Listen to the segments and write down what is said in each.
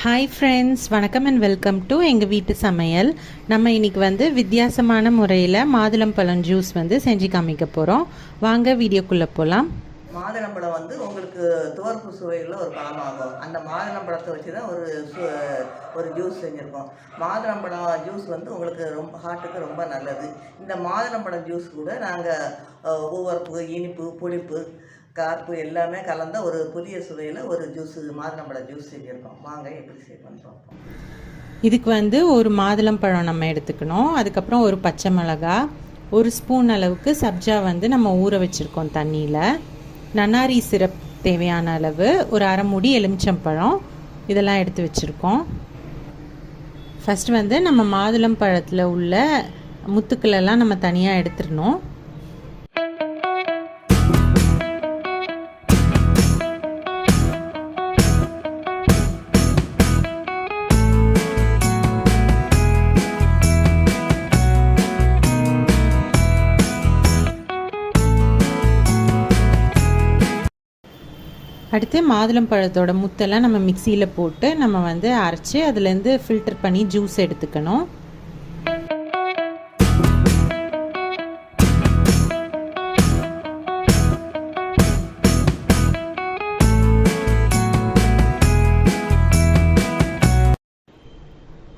Hi friends, வணக்கம் and welcome to எங்கள் வீட்டு சமையல். நம்ம இன்றைக்கி வந்து வித்தியாசமான முறையில் மாதுளம்பழம் ஜூஸ் வந்து செஞ்சு காமிக்க போகிறோம். வாங்க வீடியோக்குள்ளே போகலாம். மாதுளம்பழம் வந்து உங்களுக்கு துவர்ப்பு சுவையில் ஒரு பழமாகும். அந்த மாதுளம்பழத்தை வச்சு தான் ஒரு ஜூஸ் செஞ்சுருக்கோம். மாதுளம்பழம் ஜூஸ் வந்து உங்களுக்கு ரொம்ப ஹார்ட்டுக்கு ரொம்ப நல்லது. இந்த மாதுளம்பழம் ஜூஸ் கூட நாங்கள் உவர்ப்பு, இனிப்பு, புளிப்பு, கார்ப்பு எல்லாமே கலந்த ஒரு புதிய சுவையில் ஒரு ஜூஸ் மாதுளம்பழம் ஜூஸ் செஞ்சுருக்கோம். வாங்க எப்படி செய்யணும்னு பார்ப்போம். இதுக்கு வந்து ஒரு மாதுளம்பழம் நம்ம எடுத்துக்கணும். அதுக்கப்புறம் ஒரு பச்சை மிளகாய், ஒரு ஸ்பூன் அளவுக்கு சப்ஜா வந்து நம்ம ஊற வச்சுருக்கோம் தண்ணியில். நன்னாரி சிரப் தேவையான அளவு, ஒரு அரை மூடி எலுமிச்சம்பழம், இதெல்லாம் எடுத்து வச்சுருக்கோம். ஃபஸ்ட்டு வந்து நம்ம மாதுளம்பழத்தில் உள்ள முத்துக்களெல்லாம் நம்ம தனியாக எடுத்துடணும். அடுத்து மாதுளம்பழத்தோட முத்தெல்லாம் நம்ம மிக்சியில் போட்டு நம்ம வந்து அரைச்சி அதுலேருந்து ஃபில்டர் பண்ணி ஜூஸ் எடுத்துக்கணும்.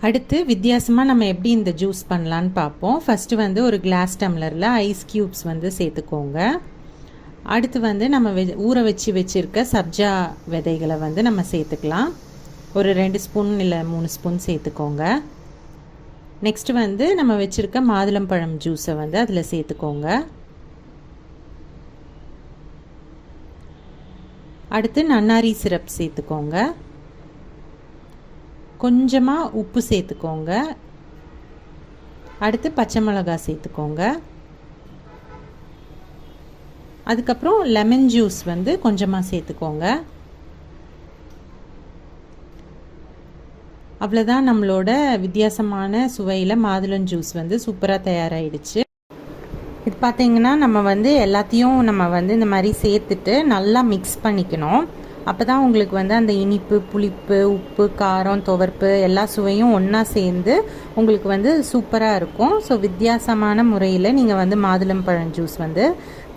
அடுத்து வித்தியாசமாக நம்ம எப்படி இந்த ஜூஸ் பண்ணலான்னு பார்ப்போம். ஃபஸ்ட்டு வந்து ஒரு கிளாஸ் டம்ளரில் ஐஸ் க்யூப்ஸ் வந்து சேர்த்துக்கோங்க. அடுத்து வந்து நம்ம ஊற வச்சுருக்க சப்ஜா விதைகளை வந்து நம்ம சேர்த்துக்கலாம். ஒரு 2 ஸ்பூன் இல்லை 3 ஸ்பூன் சேர்த்துக்கோங்க. நெக்ஸ்ட்டு வந்து நம்ம வச்சுருக்க மாதுளம்பழம் ஜூஸை வந்து அதில் சேர்த்துக்கோங்க. அடுத்து நன்னாரி சிரப் சேர்த்துக்கோங்க. கொஞ்சமாக உப்பு சேர்த்துக்கோங்க. அடுத்து பச்சை மிளகாய் சேர்த்துக்கோங்க. அதுக்கப்புறம் லெமன் ஜூஸ் வந்து கொஞ்சமாக சேர்த்துக்கோங்க. அவ்வளோதான், நம்மளோட வித்தியாசமான சுவையில் மாதுளம் ஜூஸ் வந்து சூப்பராக தயாராகிடுச்சு. இது பார்த்திங்கன்னா நம்ம வந்து எல்லாத்தையும் நம்ம வந்து இந்த மாதிரி சேர்த்துட்டு நல்லா மிக்ஸ் பண்ணிக்கணும். அப்போ தான் உங்களுக்கு வந்து அந்த இனிப்பு, புளிப்பு, உப்பு, காரம், துவர்ப்பு எல்லா சுவையும் ஒன்றா சேர்ந்து உங்களுக்கு வந்து சூப்பராக இருக்கும். ஸோ வித்தியாசமான முறையில் நீங்கள் வந்து மாதுளம்பழம் ஜூஸ் வந்து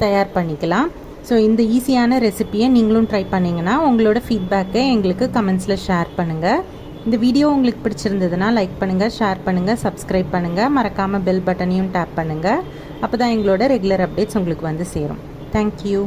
தயார் பண்ணிக்கலாம். ஸோ இந்த ஈஸியான ரெசிப்பியை நீங்களும் ட்ரை பண்ணிங்கன்னா உங்களோட ஃபீட்பேக்கை எங்களுக்கு கமெண்ட்ஸில் ஷேர் பண்ணுங்கள். இந்த வீடியோ உங்களுக்கு பிடிச்சிருந்ததுன்னா லைக் பண்ணுங்கள், ஷேர் பண்ணுங்கள், சப்ஸ்கிரைப் பண்ணுங்கள். மறக்காமல் பெல் பட்டனையும் டேப் பண்ணுங்கள். அப்போ தான் எங்களோட ரெகுலர் அப்டேட்ஸ் உங்களுக்கு வந்து சேரும். தேங்க்யூ.